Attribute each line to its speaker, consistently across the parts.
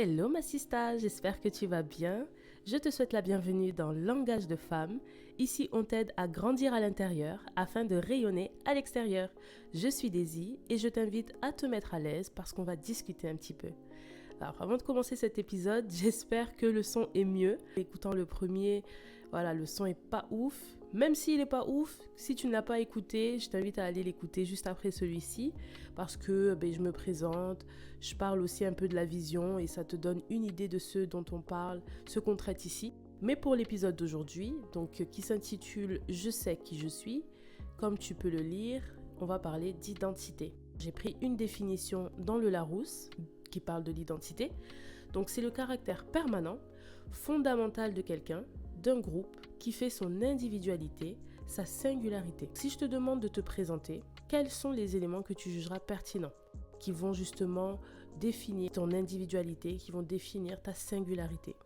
Speaker 1: Hello ma sista, j'espère que tu vas bien. Je te souhaite la bienvenue dans Langage de femme. Ici, on t'aide à grandir à l'intérieur afin de rayonner à l'extérieur. Je suis Daisy et je t'invite à te mettre à l'aise parce qu'on va discuter un petit peu. Alors avant de commencer cet épisode, j'espère que le son est mieux. Écoutant le premier, voilà, le son est pas ouf. Même s'il n'est pas ouf, si tu ne l'as pas écouté, je t'invite à aller l'écouter juste après celui-ci parce que je me présente, je parle aussi un peu de la vision et ça te donne une idée de ce dont on parle, ce qu'on traite ici. Mais pour l'épisode d'aujourd'hui, donc qui s'intitule « Je sais qui je suis », comme tu peux le lire, on va parler d'identité. J'ai pris une définition dans le Larousse qui parle de l'identité. Donc c'est le caractère permanent, fondamental de quelqu'un, d'un groupe qui fait son individualité, sa singularité. Si je te demande de te présenter, quels sont les éléments que tu jugeras pertinents, qui vont justement définir ton individualité, qui vont définir ta singularité?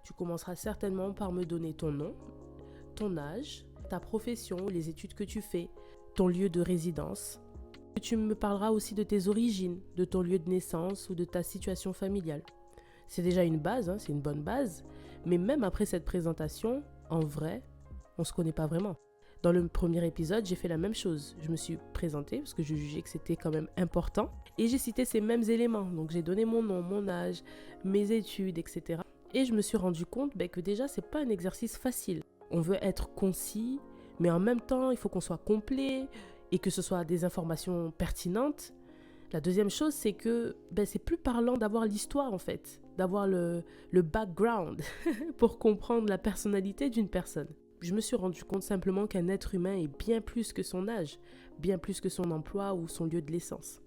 Speaker 1: Tu commenceras certainement par me donner ton nom, ton âge, ta profession, les études que tu fais, ton lieu de résidence. Tu me parleras aussi de tes origines, de ton lieu de naissance ou de ta situation familiale. C'est déjà une base, c'est une bonne base, mais même après cette présentation, en vrai, on ne se connaît pas vraiment. Dans le premier épisode, j'ai fait la même chose. Je me suis présentée parce que je jugeais que c'était quand même important et j'ai cité ces mêmes éléments. Donc j'ai donné mon nom, mon âge, mes études, etc. Et je me suis rendu compte que déjà, c'est pas un exercice facile. On veut être concis, mais en même temps, il faut qu'on soit complet et que ce soit des informations pertinentes. La deuxième chose, c'est que c'est plus parlant d'avoir l'histoire en fait, d'avoir le background pour comprendre la personnalité d'une personne. Je me suis rendu compte simplement qu'un être humain est bien plus que son âge, bien plus que son emploi ou son lieu de naissance.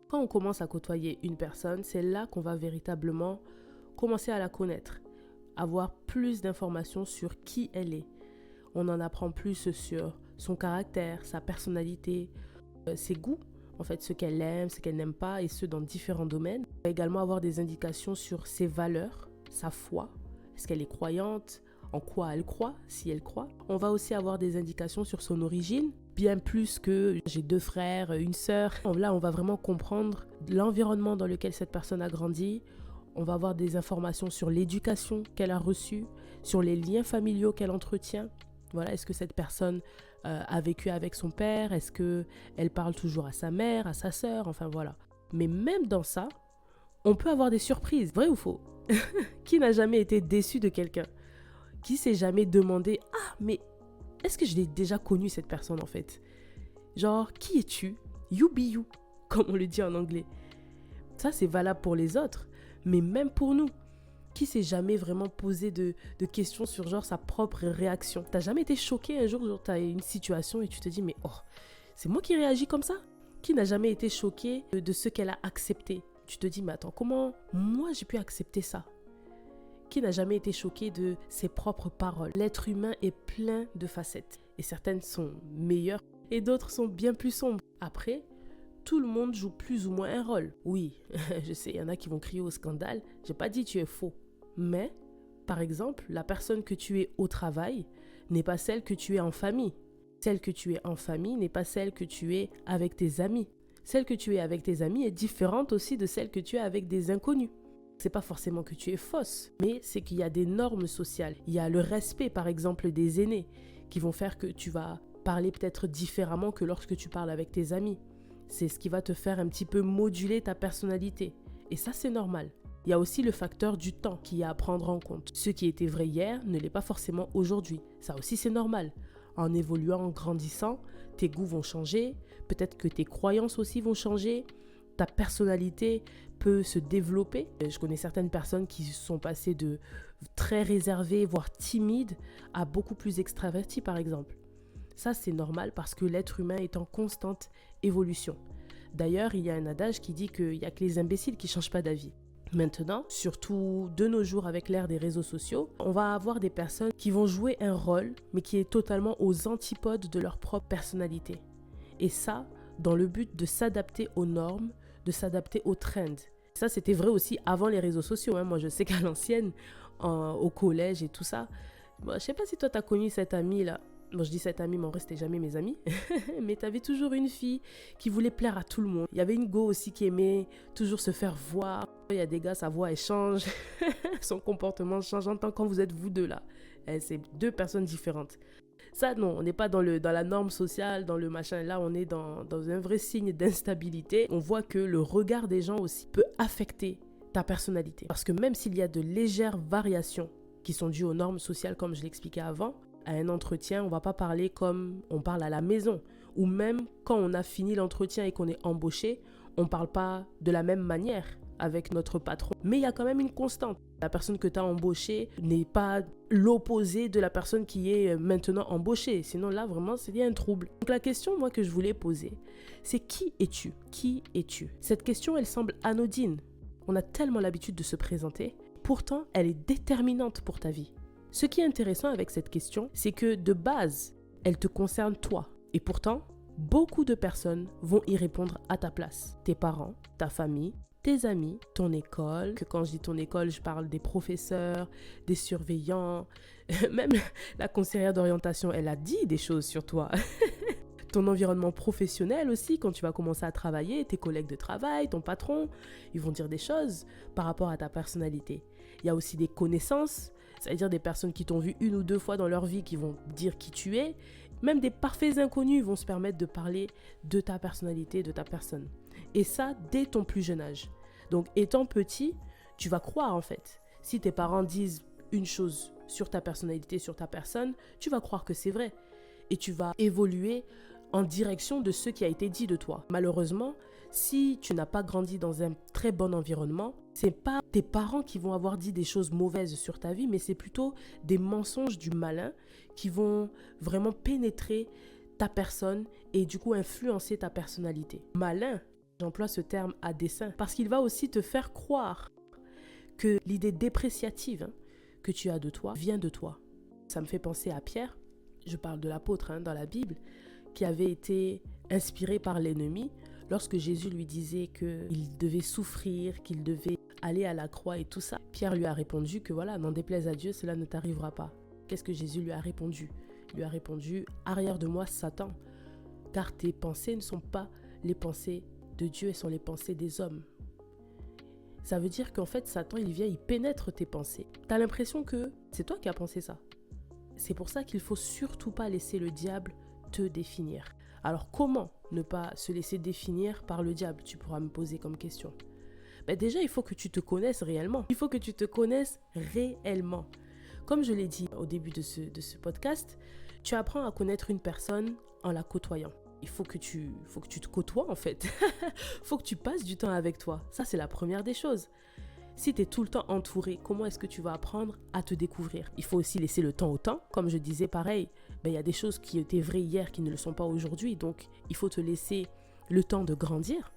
Speaker 1: Quand on commence à côtoyer une personne, c'est là qu'on va véritablement commencer à la connaître, avoir plus d'informations sur qui elle est. On en apprend plus sur son caractère, sa personnalité, ses goûts. En fait, ce qu'elle aime, ce qu'elle n'aime pas, et ce dans différents domaines. On va également avoir des indications sur ses valeurs, sa foi, est-ce qu'elle est croyante, en quoi elle croit, si elle croit. On va aussi avoir des indications sur son origine, bien plus que j'ai 2 frères, une sœur. Là, on va vraiment comprendre l'environnement dans lequel cette personne a grandi. On va avoir des informations sur l'éducation qu'elle a reçue, sur les liens familiaux qu'elle entretient. Voilà, est-ce que cette personne a vécu avec son père? Est-ce qu'elle parle toujours à sa mère, à sa sœur? Enfin voilà. Mais même dans ça, on peut avoir des surprises. Vrai ou faux? Qui n'a jamais été déçu de quelqu'un? Qui s'est jamais demandé « Ah, mais est-ce que je l'ai déjà connu cette personne en fait ?» Genre, qui es-tu? You be you, comme on le dit en anglais. Ça, c'est valable pour les autres, mais même pour nous. Qui s'est jamais vraiment posé de questions sur genre sa propre réaction? T'as jamais été choqué un jour, genre t'as une situation et tu te dis mais oh, c'est moi qui réagis comme ça? Qui n'a jamais été choqué de ce qu'elle a accepté? Tu te dis mais attends, comment moi j'ai pu accepter ça? Qui n'a jamais été choqué de ses propres paroles? L'être humain est plein de facettes et certaines sont meilleures et d'autres sont bien plus sombres. Après, tout le monde joue plus ou moins un rôle. Oui, je sais, il y en a qui vont crier au scandale. J'ai pas dit tu es faux. Mais, par exemple, la personne que tu es au travail n'est pas celle que tu es en famille. Celle que tu es en famille n'est pas celle que tu es avec tes amis. Celle que tu es avec tes amis est différente aussi de celle que tu es avec des inconnus. C'est pas forcément que tu es fausse, mais c'est qu'il y a des normes sociales. Il y a le respect, par exemple, des aînés qui vont faire que tu vas parler peut-être différemment que lorsque tu parles avec tes amis. C'est ce qui va te faire un petit peu moduler ta personnalité. Et ça, c'est normal. Il y a aussi le facteur du temps qui est à prendre en compte. Ce qui était vrai hier ne l'est pas forcément aujourd'hui. Ça aussi, c'est normal. En évoluant, en grandissant, tes goûts vont changer. Peut-être que tes croyances aussi vont changer. Ta personnalité peut se développer. Je connais certaines personnes qui sont passées de très réservées, voire timides, à beaucoup plus extraverties, par exemple. Ça, c'est normal parce que l'être humain est en constante évolution. D'ailleurs, il y a un adage qui dit qu'il n'y a que les imbéciles qui ne changent pas d'avis. Maintenant, surtout de nos jours avec l'ère des réseaux sociaux, on va avoir des personnes qui vont jouer un rôle, mais qui est totalement aux antipodes de leur propre personnalité. Et ça, dans le but de s'adapter aux normes, de s'adapter aux trends. Ça, c'était vrai aussi avant les réseaux sociaux. Moi, je sais qu'à l'ancienne, au collège et tout ça, je ne sais pas si toi, tu as connu cette amie-là. Bon, je dis cette amie, mais en vrai, c'était jamais mes amis. Mais tu avais toujours une fille qui voulait plaire à tout le monde. Il y avait une go aussi qui aimait toujours se faire voir. Il y a des gars, sa voix, elle change. Son comportement change en tant quand vous êtes vous deux là. C'est deux personnes différentes. Ça, non, on n'est pas dans la norme sociale, dans le machin. Là, on est dans un vrai signe d'instabilité. On voit que le regard des gens aussi peut affecter ta personnalité. Parce que même s'il y a de légères variations qui sont dues aux normes sociales, comme je l'expliquais avant, à un entretien, on ne va pas parler comme on parle à la maison. Ou même quand on a fini l'entretien et qu'on est embauché, on ne parle pas de la même manière avec notre patron. Mais il y a quand même une constante. La personne que tu as embauchée n'est pas l'opposé de la personne qui est maintenant embauchée. Sinon là, vraiment, c'est un trouble. Donc la question, moi, que je voulais poser, c'est qui es-tu? Qui es-tu? Cette question, elle semble anodine. On a tellement l'habitude de se présenter. Pourtant, elle est déterminante pour ta vie. Ce qui est intéressant avec cette question, c'est que de base, elle te concerne toi. Et pourtant, beaucoup de personnes vont y répondre à ta place. Tes parents, ta famille, tes amis, ton école. Que quand je dis ton école, je parle des professeurs, des surveillants. Même la conseillère d'orientation, elle a dit des choses sur toi. Ton environnement professionnel aussi, quand tu vas commencer à travailler, tes collègues de travail, ton patron, ils vont dire des choses par rapport à ta personnalité. Il y a aussi des connaissances, c'est-à-dire des personnes qui t'ont vu une ou deux fois dans leur vie qui vont dire qui tu es. Même des parfaits inconnus vont se permettre de parler de ta personnalité, de ta personne. Et ça, dès ton plus jeune âge. Donc, étant petit, tu vas croire en fait. Si tes parents disent une chose sur ta personnalité, sur ta personne, tu vas croire que c'est vrai. Et tu vas évoluer en direction de ce qui a été dit de toi. Malheureusement, si tu n'as pas grandi dans un très bon environnement, c'est pas tes parents qui vont avoir dit des choses mauvaises sur ta vie, mais c'est plutôt des mensonges du malin qui vont vraiment pénétrer ta personne et du coup influencer ta personnalité. Malin, j'emploie ce terme à dessein, parce qu'il va aussi te faire croire que l'idée dépréciative que tu as de toi vient de toi. Ça me fait penser à Pierre, je parle de l'apôtre dans la Bible, qui avait été inspiré par l'ennemi lorsque Jésus lui disait qu'il devait souffrir, qu'il devait aller à la croix et tout ça. Pierre lui a répondu que voilà, n'en déplaise à Dieu, cela ne t'arrivera pas. Qu'est-ce que Jésus lui a répondu? Il lui a répondu, arrière de moi Satan, car tes pensées ne sont pas les pensées de Dieu, elles sont les pensées des hommes. Ça veut dire qu'en fait, Satan, il vient, il pénètre tes pensées. Tu as l'impression que c'est toi qui as pensé ça. C'est pour ça qu'il ne faut surtout pas laisser le diable te définir. Alors comment ne pas se laisser définir par le diable? Tu pourras me poser comme question. Déjà, il faut que tu te connaisses réellement. Il faut que tu te connaisses réellement. Comme je l'ai dit au début de ce podcast, tu apprends à connaître une personne en la côtoyant. Il faut que tu te côtoies en fait. Il faut que tu passes du temps avec toi. Ça, c'est la première des choses. Si tu es tout le temps entouré, comment est-ce que tu vas apprendre à te découvrir? Il faut aussi laisser le temps au temps. Comme je disais, pareil, il y a des choses qui étaient vraies hier qui ne le sont pas aujourd'hui. Donc, il faut te laisser le temps de grandir.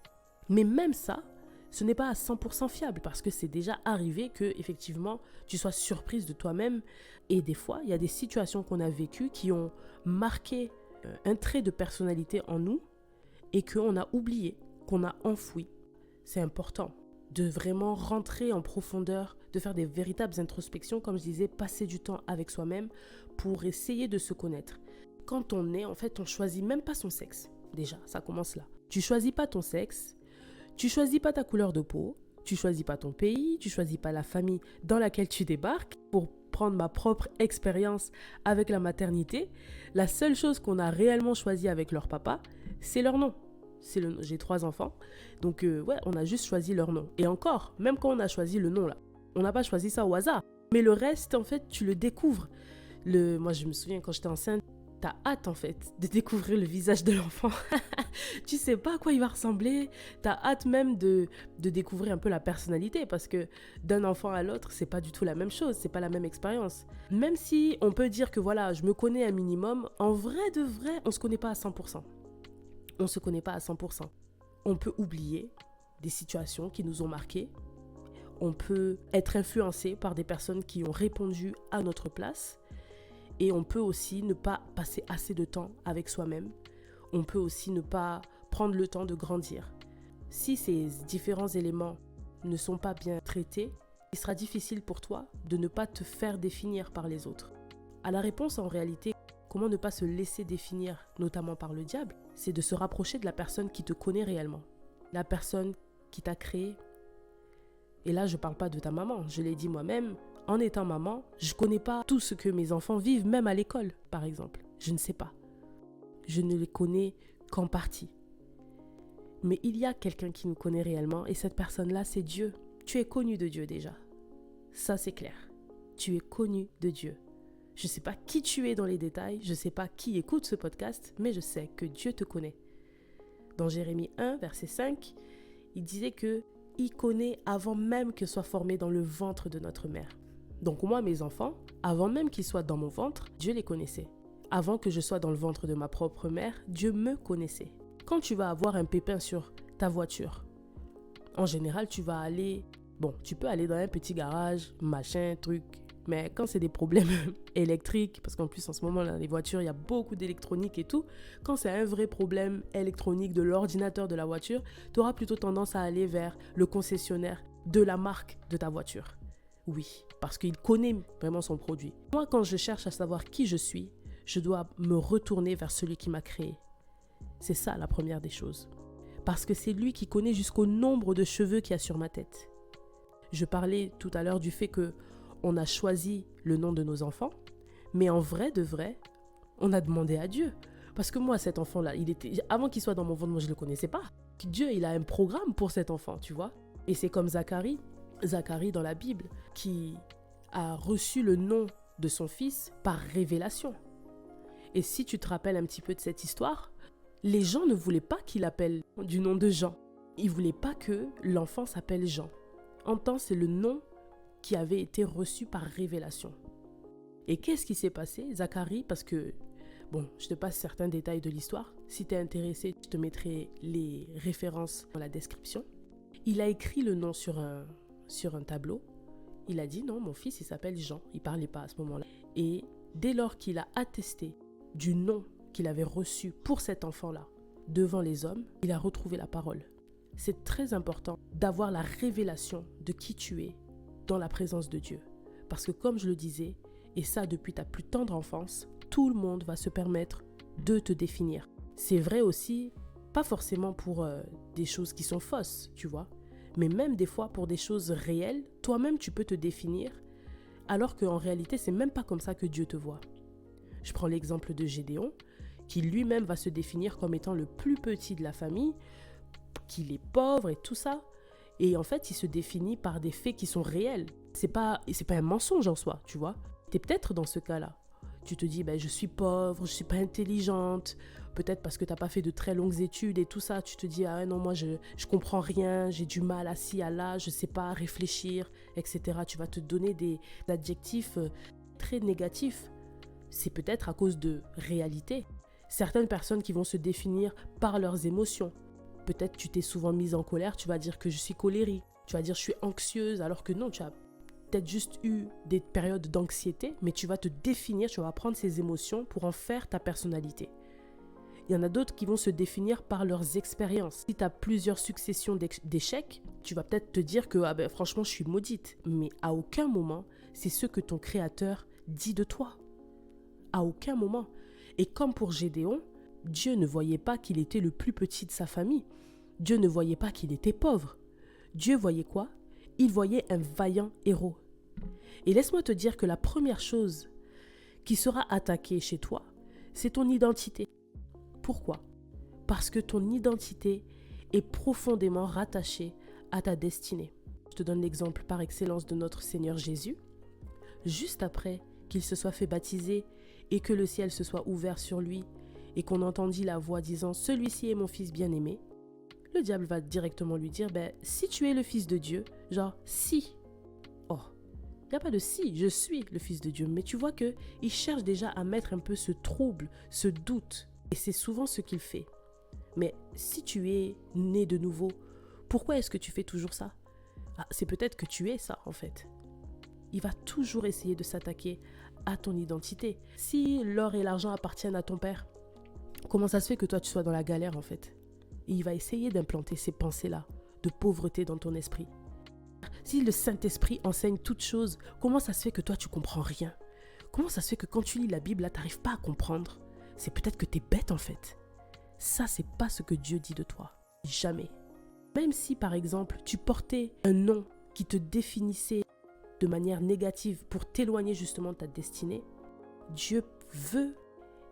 Speaker 1: Mais même ça, ce n'est pas à 100% fiable parce que c'est déjà arrivé que effectivement tu sois surprise de toi-même. Et des fois, il y a des situations qu'on a vécues qui ont marqué un trait de personnalité en nous et qu'on a oublié, qu'on a enfoui. C'est important de vraiment rentrer en profondeur, de faire des véritables introspections, comme je disais, passer du temps avec soi-même pour essayer de se connaître. Quand on est, en fait, on choisit même pas son sexe. Déjà, ça commence là. Tu choisis pas ton sexe, tu choisis pas ta couleur de peau, tu choisis pas ton pays, tu choisis pas la famille dans laquelle tu débarques. Pour prendre ma propre expérience avec la maternité, la seule chose qu'on a réellement choisi avec leur papa, c'est leur nom. J'ai 3 enfants, donc on a juste choisi leur nom. Et encore, même quand on a choisi le nom là, on n'a pas choisi ça au hasard. Mais le reste, en fait, tu le découvres. Moi, je me souviens quand j'étais enceinte, t'as hâte en fait de découvrir le visage de l'enfant. Tu sais pas à quoi il va ressembler. T'as hâte même de découvrir un peu la personnalité parce que d'un enfant à l'autre, c'est pas du tout la même chose, c'est pas la même expérience. Même si on peut dire que voilà, je me connais un minimum, en vrai de vrai, on se connaît pas à 100%. On se connaît pas à 100%. On peut oublier des situations qui nous ont marqués. On peut être influencé par des personnes qui ont répondu à notre place. Et on peut aussi ne pas passer assez de temps avec soi-même. On peut aussi ne pas prendre le temps de grandir. Si ces différents éléments ne sont pas bien traités, il sera difficile pour toi de ne pas te faire définir par les autres. À la réponse, en réalité, comment ne pas se laisser définir, notamment par le diable, c'est de se rapprocher de la personne qui te connaît réellement. La personne qui t'a créé. Et là, je ne parle pas de ta maman. Je l'ai dit moi-même, en étant maman, je ne connais pas tout ce que mes enfants vivent, même à l'école, par exemple. Je ne sais pas. Je ne les connais qu'en partie. Mais il y a quelqu'un qui nous connaît réellement et cette personne-là, c'est Dieu. Tu es connu de Dieu déjà. Ça, c'est clair. Tu es connu de Dieu. Je ne sais pas qui tu es dans les détails, je ne sais pas qui écoute ce podcast, mais je sais que Dieu te connaît. Dans Jérémie 1, verset 5, il disait qu'il connaît avant même que soient formés dans le ventre de notre mère. Donc moi, mes enfants, avant même qu'ils soient dans mon ventre, Dieu les connaissait. Avant que je sois dans le ventre de ma propre mère, Dieu me connaissait. Quand tu vas avoir un pépin sur ta voiture, en général, tu peux aller dans un petit garage, machin, truc. Mais quand c'est des problèmes électriques, parce qu'en plus en ce moment, là, les voitures, il y a beaucoup d'électronique et tout. Quand c'est un vrai problème électronique de l'ordinateur de la voiture, tu auras plutôt tendance à aller vers le concessionnaire de la marque de ta voiture. Oui, parce qu'il connaît vraiment son produit. Moi, quand je cherche à savoir qui je suis, je dois me retourner vers celui qui m'a créé. C'est ça la première des choses. Parce que c'est lui qui connaît jusqu'au nombre de cheveux qu'il y a sur ma tête. Je parlais tout à l'heure du fait qu'on a choisi le nom de nos enfants, mais en vrai de vrai, on a demandé à Dieu. Parce que moi, cet enfant-là, avant qu'il soit dans mon ventre, moi je ne le connaissais pas. Dieu, il a un programme pour cet enfant, tu vois. Et c'est comme Zacharie dans la Bible, qui a reçu le nom de son fils par révélation. Et si tu te rappelles un petit peu de cette histoire, les gens ne voulaient pas qu'il appelle du nom de Jean. Ils ne voulaient pas que l'enfant s'appelle Jean. En temps, c'est le nom qui avait été reçu par révélation. Et qu'est-ce qui s'est passé, Zacharie? Parce que, je te passe certains détails de l'histoire. Si tu es intéressé, je te mettrai les références dans la description. Il a écrit le nom sur un tableau. Il a dit non, mon fils, il s'appelle Jean. Il ne parlait pas à ce moment-là. Et dès lors qu'il a attesté du nom qu'il avait reçu pour cet enfant-là devant les hommes, il a retrouvé la parole. C'est très important d'avoir la révélation de qui tu es dans la présence de Dieu. Parce que comme je le disais, et ça depuis ta plus tendre enfance, tout le monde va se permettre de te définir. C'est vrai aussi, pas forcément pour des choses qui sont fausses, tu vois, mais même des fois pour des choses réelles, toi-même tu peux te définir, alors qu'en réalité, c'est même pas comme ça que Dieu te voit. Je prends l'exemple de Gédéon, qui lui-même va se définir comme étant le plus petit de la famille, qu'il est pauvre et tout ça. Et en fait, il se définit par des faits qui sont réels. C'est pas un mensonge en soi, tu vois. Tu es peut-être dans ce cas-là. Tu te dis, je suis pauvre, je suis pas intelligente. Peut-être parce que tu n'as pas fait de très longues études et tout ça. Tu te dis, ah non, moi, je comprends rien, j'ai du mal à ci, à là, je sais pas réfléchir, etc. Tu vas te donner des adjectifs très négatifs. C'est peut-être à cause de réalité. Certaines personnes qui vont se définir par leurs émotions. Peut-être tu t'es souvent mise en colère, tu vas dire que je suis colérique. Tu vas dire je suis anxieuse, alors que non, tu as peut-être juste eu des périodes d'anxiété, mais tu vas te définir, tu vas prendre ces émotions pour en faire ta personnalité. Il y en a d'autres qui vont se définir par leurs expériences. Si tu as plusieurs successions d'échecs, tu vas peut-être te dire que franchement, je suis maudite. Mais à aucun moment, c'est ce que ton créateur dit de toi. À aucun moment. Et comme pour Gédéon, Dieu ne voyait pas qu'il était le plus petit de sa famille. Dieu ne voyait pas qu'il était pauvre. Dieu voyait quoi? Il voyait un vaillant héros. Et laisse-moi te dire que la première chose qui sera attaquée chez toi, c'est ton identité. Pourquoi? Parce que ton identité est profondément rattachée à ta destinée. Je te donne l'exemple par excellence de notre Seigneur Jésus. Juste après qu'il se soit fait baptiser et que le ciel se soit ouvert sur lui et qu'on entendit la voix disant « Celui-ci est mon fils bien-aimé », le diable va directement lui dire « Si tu es le fils de Dieu, genre si ». Oh, il n'y a pas de si, je suis le fils de Dieu. Mais tu vois qu'il cherche déjà à mettre un peu ce trouble, ce doute. Et c'est souvent ce qu'il fait. Mais si tu es né de nouveau, pourquoi est-ce que tu fais toujours ça? C'est peut-être que tu es ça en fait. Il va toujours essayer de s'attaquer à ton identité. Si l'or et l'argent appartiennent à ton père, comment ça se fait que toi tu sois dans la galère en fait? Et il va essayer d'implanter ces pensées-là de pauvreté dans ton esprit. Si le Saint-Esprit enseigne toutes choses, comment ça se fait que toi tu comprends rien? Comment ça se fait que quand tu lis la Bible, là, tu n'arrives pas à comprendre? C'est peut-être que tu es bête en fait. Ça, c'est pas ce que Dieu dit de toi. Jamais. Même si, par exemple, tu portais un nom qui te définissait de manière négative pour t'éloigner justement de ta destinée, Dieu veut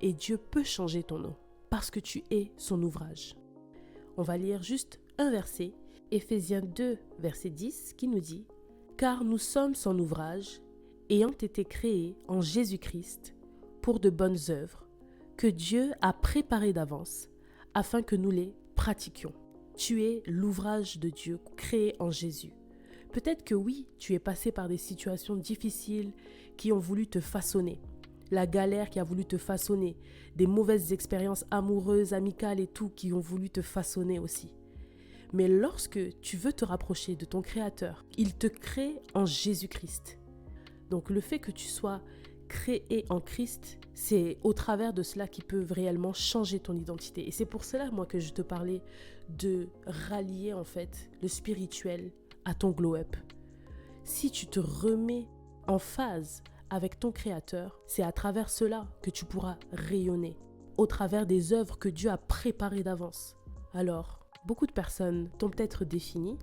Speaker 1: et Dieu peut changer ton nom parce que tu es son ouvrage. On va lire juste un verset, Éphésiens 2, verset 10, qui nous dit « Car nous sommes son ouvrage, ayant été créés en Jésus-Christ pour de bonnes œuvres, que Dieu a préparées d'avance, afin que nous les pratiquions. » Tu es l'ouvrage de Dieu créé en Jésus. Peut-être que oui, tu es passé par des situations difficiles qui ont voulu te façonner. La galère qui a voulu te façonner. Des mauvaises expériences amoureuses, amicales et tout qui ont voulu te façonner aussi. Mais lorsque tu veux te rapprocher de ton Créateur, il te crée en Jésus-Christ. Donc le fait que tu sois créé en Christ, c'est au travers de cela qui peut réellement changer ton identité. Et c'est pour cela, moi, que je te parlais de rallier, en fait, le spirituel à ton glow-up. Si tu te remets en phase avec ton Créateur, c'est à travers cela que tu pourras rayonner, au travers des œuvres que Dieu a préparées d'avance. Alors, beaucoup de personnes t'ont peut-être défini,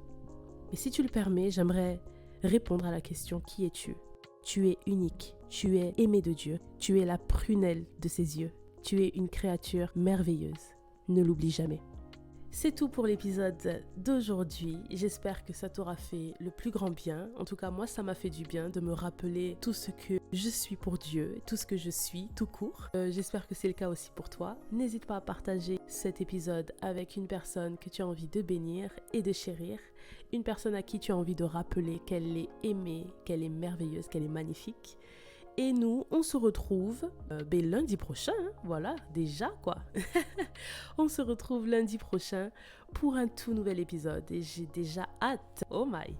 Speaker 1: mais si tu le permets, j'aimerais répondre à la question « Qui es-tu » ? Tu es unique, tu es aimé de Dieu, tu es la prunelle de ses yeux, tu es une créature merveilleuse. Ne l'oublie jamais. C'est tout pour l'épisode d'aujourd'hui. J'espère que ça t'aura fait le plus grand bien. En tout cas, moi, ça m'a fait du bien de me rappeler tout ce que je suis pour Dieu, tout ce que je suis, tout court. J'espère que c'est le cas aussi pour toi. N'hésite pas à partager cet épisode avec une personne que tu as envie de bénir et de chérir. Une personne à qui tu as envie de rappeler qu'elle est aimée, qu'elle est merveilleuse, qu'elle est magnifique. Et nous, on se retrouve lundi prochain, hein, voilà, déjà quoi. On se retrouve lundi prochain pour un tout nouvel épisode et j'ai déjà hâte. Oh my!